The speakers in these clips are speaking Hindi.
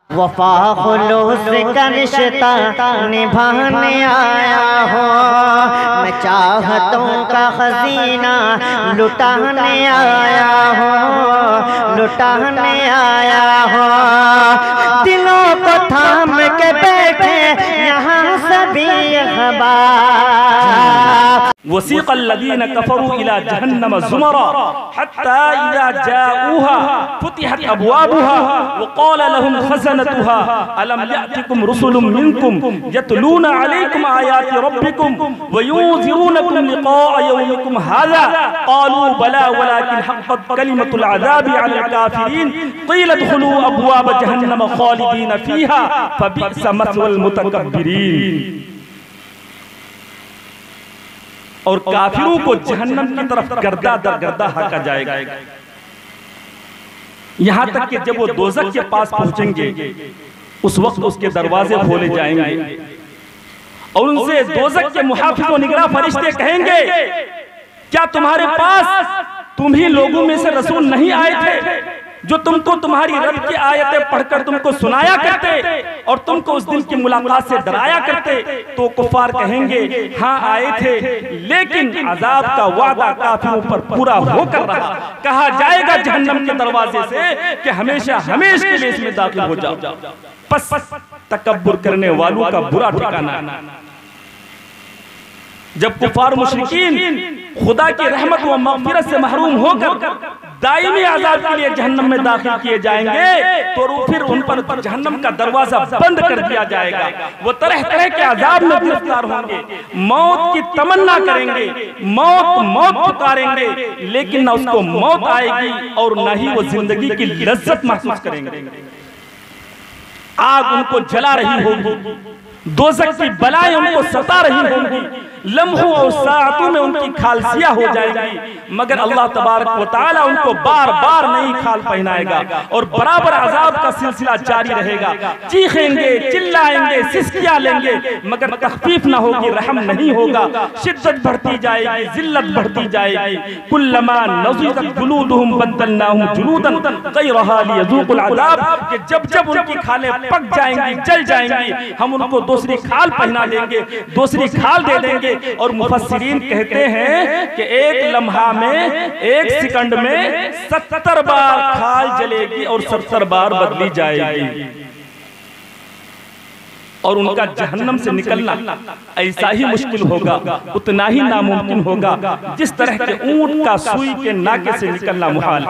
वफा खुलूस का रिश्ता निभाने आया हो, मैं चाहतों का खजीना लुटाने आया हो, लुटाने आया हो। दिलों को थाम के बैठे यहाँ सभी अहबाब। वसीक़ल्लज़ीना कफ़रू इला जहन्नम ज़ुमरा हत्ता इज़ा जाऊहा फुतिहत अबवाबुहा वक़ाल लहुम ख़ज़नतुहा अलम यअतिकुम रुसुलुम मिनकुम यतलूना अलैकुम आयाति रब्बिकुम वयुंज़िरूनकुम लिक़ाअ यौमिकुम हाज़ा क़ालू बला वलाकिन हक़्क़त कलिमतुल अज़ाबि अलल काफ़िरीन क़ील उदख़ुलू अबवाब जहन्नम ख़ालिदीन फ़ीहा फ़बिअ्स मस्वल मुतकब्बिरीन। और काफिरों को जहन्नम की तरफ गर्दा दर गर्दा हाका जाएगा, यहां तक कि जब वो दोज़ख के पास पहुंचेंगे उस वक्त उसके दरवाजे खोले जाएंगे और उनसे दोज़ख के मुहाफ़िज़ व निगरां फरिश्ते कहेंगे, क्या तुम्हारे पास तुम ही लोगों में से रसूल नहीं आए थे जो तुमको तुम्हारी रब की आयतें पढ़कर तुमको सुनाया करते और तुमको उस दिन की मुलाकात से डराया करते? तो कुफार कहेंगे, हाँ आए थे, लेकिन अजाब का वादा काफिरों पर पूरा होकर रहा। कहा जाएगा जहन्नम के दरवाजे से कि हमेशा हमेशा के लिए इसमें दाखिल हो जाओ। बस तकब्बुर करने वालों का बुरा ठिकाना। जब कुफार मुशरिकीन खुदा की रहमत व मग़फ़िरत से महरूम होकर दायमी अज़ाब के लिए जहन्नम में दाखिल किए जाएंगे तो फिर उन पर जहन्नम का दरवाजा बंद कर दिया जाएगा। वो तरह तरह के अज़ाब में गिरफ्तार होंगे, मौत की तमन्ना करेंगे, मौत मौत पुकारेंगे, लेकिन न उसको मौत आएगी और न ही वो जिंदगी की लज्जत महसूस करेंगे। आग उनको जला रही होगी, दोज़ख की बलाएं उनको सता रही होंगी, लम्हों और साअतों में उनकी खालसिया हो जाएगी, मगर अल्लाह तबारक व तआला उनको बार बार नई खाल पहनाएगा और बराबर अजाब का सिलसिला जारी रहेगा। चीखेंगे, चिल्लाएंगे, सिसकियां लेंगे, मगर तखफीफ न होगी, रहम नहीं होगा, शिद्दत बढ़ती जाएगी, जिल्लत बढ़ती जाएगी। कुल्लमा नज़िगत जुलूदुहुम बद्दलनाहुम जुलूदन गैरहा लियज़ूक़ुल अज़ाब, कि जब जब उनकी खालें पक जाएंगी, जल जाएंगी, हम उनको दूसरी खाल पहना देंगे, दूसरी खाल दे देंगे। और मुफस्सिरीन कहते हैं कि एक लम्हा में, एक सेकंड में 70 बार खाल जलेगी और 70 बार बदली जाएगी। और उनका जहन्नम से निकलना ऐसा ही मुश्किल होगा, उतना ही नामुमकिन होगा जिस तरह के ऊंट का सुई के नाके से निकलना मुहाल।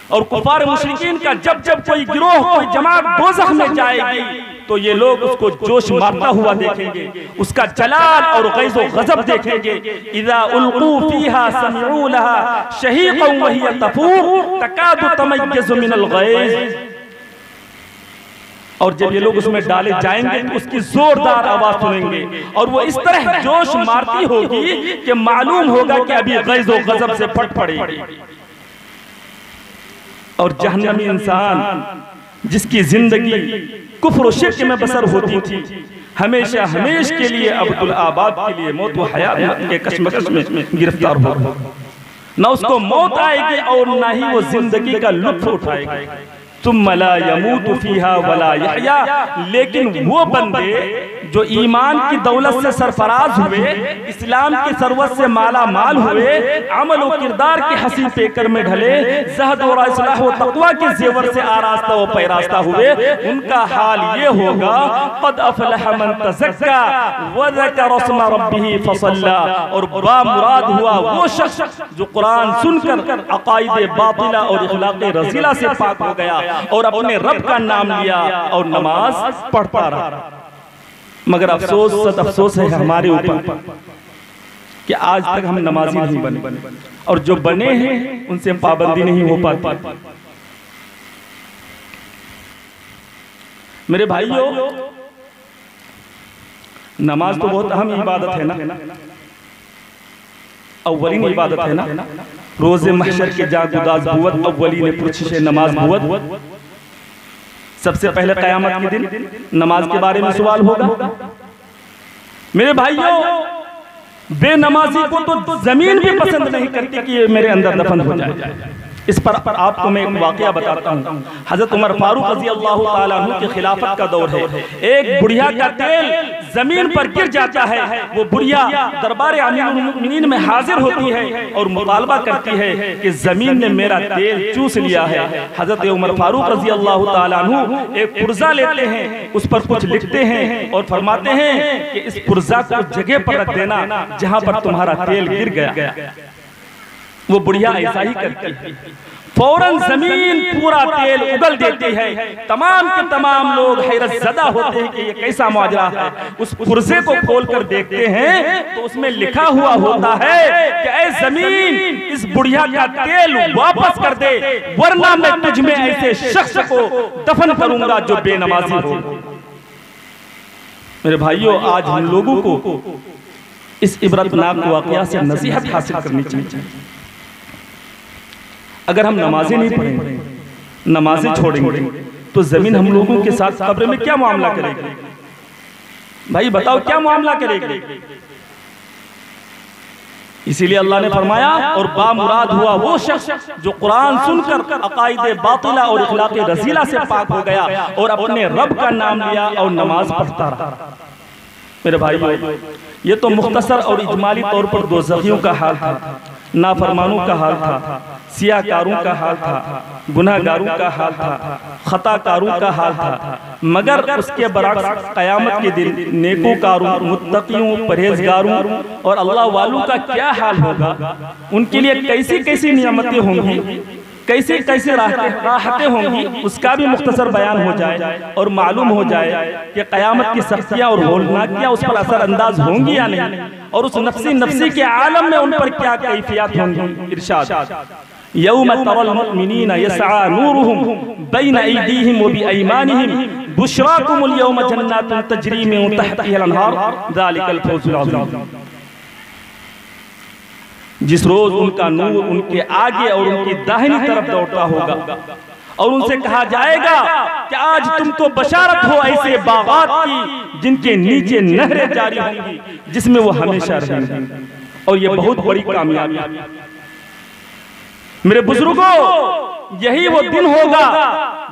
और कुफार मुशरिकीन का जब जब कोई गिरोह, कोई जमात दोज़ख में जाएगी तो ये लोग उसको जोश मारता हुआ देखेंगे, उसका जलाल और गैज़ व गज़ब देखेंगे। इज़ा उल्क़ू फ़ीहा समिऊ लहा शहीक़न व हिय तफ़ूर तकादु तमय्यज़ु मिनल गैज़। और जब ये लोग उसमें डाले जाएंगे तो उसकी जोरदार आवाज सुनेंगे और वो इस तरह जोश मारती होगी कि मालूम होगा कि अभी गैज़ व गज़ब से फट पड़ेगी। और जहन्नमी इंसान जिसकी जिंदगी कुफ्र और शिर्क में बसर होती थी, हमेशा हमेशा के लिए अब्दुल आबाद के लिए मौत व हयात के कशमकश में गिरफ्तार होगा। न उसको मौत आएगी और न ही वो जिंदगी का लुत्फ उठाएगी। तुम ला यमूतु फीहा वला यहया, लेकिन वो बंदे जो ईमान की दौलत से सरफराज हुए, इस्लाम की सरवत से माला माल हुए, अमल व किरदार के हसीन पेकर में ढले, ज़हद और इस्लाह व तक़वा के जेवर से आरास्ता व पैरास्ता हुए, उनका हाल ये होगा क़द अफ़लह मन तज़क्का व ज़करा अस्म रब्बिही फ़सल्ला। और बामुराद हुआ वो शख्स जो कुरान सुनकर अक़ाइद बातिला और अख़लाक़ रज़ीला से पाक हो गया और अपने रब का नाम लिया और नमाज पढ़ता रहा। मगर अफसोस, सद अफसोस है हमारे ऊपर कि आज तक हम नमाजी नहीं बने और जो बने हैं उनसे पाबंदी नहीं हो पाती। मेरे भाइयों, नमाज तो बहुत अहम इबादत है ना, अव्वलीन इबादत है ना। रोज़े महशर के जागुदाज बुवत अव्वलीन पुरशिश नमाज बुवत। सबसे पहले क़यामत के दिन नमाज के बारे में सवाल होगा। मेरे भाइयों, बेनमाजी को तो जमीन भी पसंद नहीं करती कि ये मेरे अंदर दफन हो जाए। इस पर आपको मैं एक वाकया बताता हूँ। हजरत उमर फारूक रज़ी अल्लाह ताला अन्हु की खिलाफत का दौर है। एक बुढ़िया का तेल जमीन पर गिर जाता है। वो बुढ़िया दरबार अमीरुल मोमिनीन में हाजिर होती है और मुतालबा करती है कि जमीन ने मेरा तेल चूस लिया है। हजरत उमर फारूक रज़ी अल्लाह ताला अन्हु एक पुर्जा लेते हैं, उस पर कुछ लिखते हैं और फरमाते हैं कि इस पुर्जा को जगह पर रख देना जहां पर तुम्हारा तेल गिर गया। वो बुढ़िया ऐसा ही करती है, फौरन जमीन पूरा तेल उगल देती है। तमाम के तमाम लोग हैरत ज़दा होते हैं कि ये कैसा माजरा है। उस पुर्जे को खोलकर देखते हैं तो उसमें लिखा हुआ होता है कि ऐ जमीन, इस बुढ़िया का तेल वापस कर दे, वरना मैं तुझ में ऐसे शख्स को दफन करूंगा जो बेनमाजी हो। मेरे भाइयों, आज हम लोगों को इस इबरतनाक वाक़या से नसीहत हासिल करनी चाहिए। अगर हम नमाजें नहीं पढ़ेंगे, नमाजें छोड़ेंगे, तो जमीन हम लोगों के साथ कब्र में क्या मामला करेगी? भाई बताओ, क्या मामला करेगी? इसीलिए अल्लाह ने फरमाया, और बामुराद हुआ वो शख्स जो कुरान सुनकर अकायदे बातिला और इखलाक़ रज़ीला से पाक हो गया और अपने रब का नाम लिया और नमाज पढ़ता रहा। मेरे भाई, ये तो मुख्तसर और इजमाली तौर पर दोज़खियों का हाल था, नाफरमानों का हाल था, सियाकारों का हाल था, गुनाहगारों का हाल था, खताकारों का हाल था। मगर उसके बरअक्स क़यामत के दिन नेकोकारों, मुत्तक़ियों, परहेजगारों और अल्लाह वालों का क्या हाल होगा? उनके लिए कैसी कैसी नियामतें होंगी, कैसे कैसे राहतें होंगी, उसका भी मुख्तसर बयान हो जाए और मालूम हो जाए कि क़यामत की सख्तियाँ और होलनाकियाँ उस पर असर अंदाज होंगी या नहीं, और उस नफ्सी के आलम में उन पर क्या कैफियत होंगी। इरशाद, यौम तरल मुमिनीना यसआ नूरुहुम बैन ऐदीहिम व बिअयमानिहिम बुशराकुमुल यौम जन्नातुन तजरी मिन तहतिहा अल-अनहार ज़ालिकल फौज़ुल अज़ीम। जिस रोज उनका नूर उनके आगे और उनकी दाहिनी तरफ दौड़ता होगा और उनसे कहा जाएगा कि आज तुमको बशारत हो ऐसे बागात की जिनके नीचे नहरें जारी होंगी, जिसमें वो हमेशा रहेंगे। और ये बहुत बड़ी कामयाबी। मेरे बुजुर्गों, यही वो दिन होगा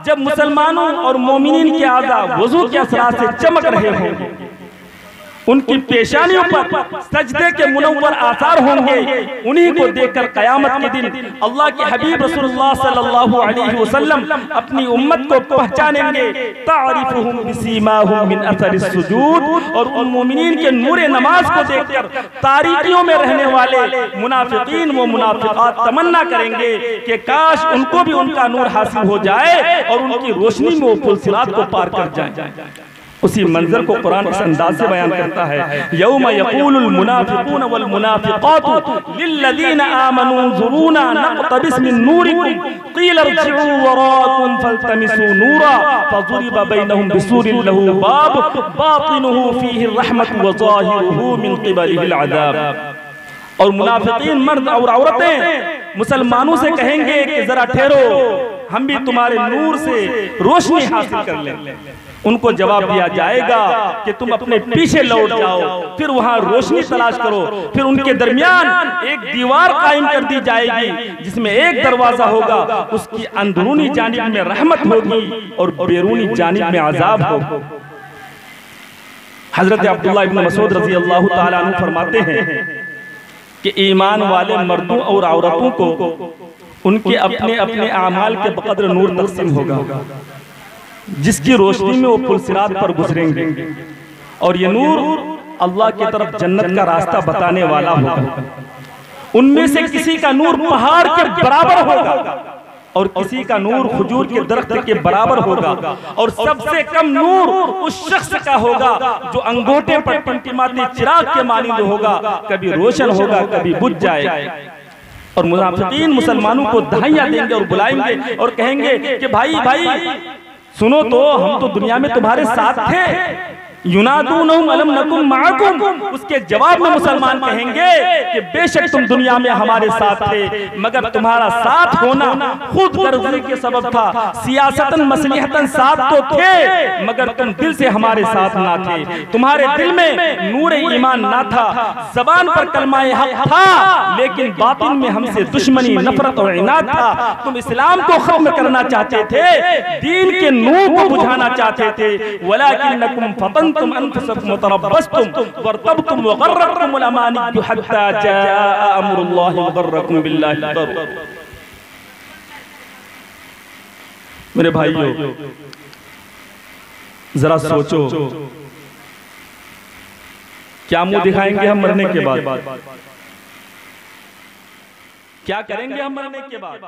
जब मुसलमानों और मोमिनीन के आज़ा वज़ू के असरात से चमक रहे होंगे, उनकी पेशानियों पर सजदे के मुनव्वर आसार होंगे। उन्हीं को देखकर क़यामत के दिन अल्लाह के हबीब रसूलुल्लाह सल्लल्लाहु अलैहि वसल्लम अपनी उम्मत को पहचानेंगे। तारिफुहुम बिसीमाहुम मिन अथरिस सुजूद, और उन मोमिनीन के नूरे नमाज को देखकर तारीकियों में रहने वाले मुनाफिकीन व मुनाफिकात तमन्ना करेंगे कि काश उनको भी उनका नूर हासिल हो जाए और उनकी रोशनी में वो पुल सिरात को पार कर जाए। उसी मंजर को कुरान इस अंदाज से बयान करता है, यौम यक़ूलुल मुनाफ़िक़ून वल मुनाफ़िक़ातु लिल्लज़ीना आमनू ज़ुरूना नक़तबिस मिन नूरिकुम क़ील इरजि'ू वराअकुम फ़ल्तमिसू नूरा फ़ज़ुरिबा बैनहुम बिसूरिन लहू बाब बातिनुहु फ़ीहि रहमतु व ज़ाहिरुहु मिन क़िबलिहिल अज़ाब। और मुनाफिकीन मर्द और औरतें मुसलमानों से कहेंगे कि जरा ठहरो, हम भी तुम्हारे नूर से रोशनी हासिल कर लें। उनको जवाब दिया जाएगा कि तुम अपने पीछे लौट जाओ, फिर वहां रोशनी तलाश करो। फिर उनके दरमियान एक दीवार कायम कर दी जाएगी जिसमें एक दरवाजा होगा, उसकी अंदरूनी जानिब में रहमत होगी और बैरूनी जानिब में अजाब होगा। हजरत अब्दुल्लाह इब्न मसूद रज़ी अल्लाह ताला अन्हु फरमाते हैं कि ईमान वाले मर्दों और औरतों को उनके अपने अपने आमाल के बकदर नूर तक़सीम होगा, जिसकी रोशनी में वो पुल सिरात पर गुजरेंगे। और ये नूर अल्लाह की तरफ जन्नत का रास्ता बताने वाला होगा। उनमें से किसी का नूर पहाड़ के बराबर होगा और किसी का नूर खजूर के दरख्त के बराबर होगा, और सबसे कम नूर उस शख्स का होगा जो अंगूठे पर टिमटिमाते चिराग के मानिंद होगा, कभी रोशन होगा कभी बुझ जाए। और मुनाफिकीन मुसलमानों को दहाइयां देंगे और बुलाएंगे और कहेंगे कि भाई भाई सुनो तो, हम तो दुनिया में तुम्हारे साथ थे, युनादूनहुम अलम नकुम माअकुम, उसके जवाब में मुसलमान कहेंगे कि बेशक तुम दुनिया में हमारे साथ थे, मगर तुम्हारा साथ होना खुद गर्जी के सबब था। सियासतन मसलिहतन साथ तो थे, मगर तुम दिल से हमारे साथ ना थे। तुम्हारे दिल में नूर ईमान ना था, ज़बान पर कलमाए हक था, लेकिन बातिन में हमसे दुश्मनी, नफरत और इनाद था। तुम इस्लाम को खत्म करना चाहते थे, दीन के नूर को बुझाना चाहते थे। वलाकिन्नकुम फतन तुम अनफुसकुम वतरब्बस्तुम वरतबतुम वगर्रकुमुल अमानिय्यु हत्ता जाअ अम्रुल्लाहि वगर्रकुम बिल्लाहि गरूर। मेरे भाइयों, जरा सोचो, क्या मुंह दिखाएंगे हम मरने के बाद? क्या करेंगे हम मरने के बाद?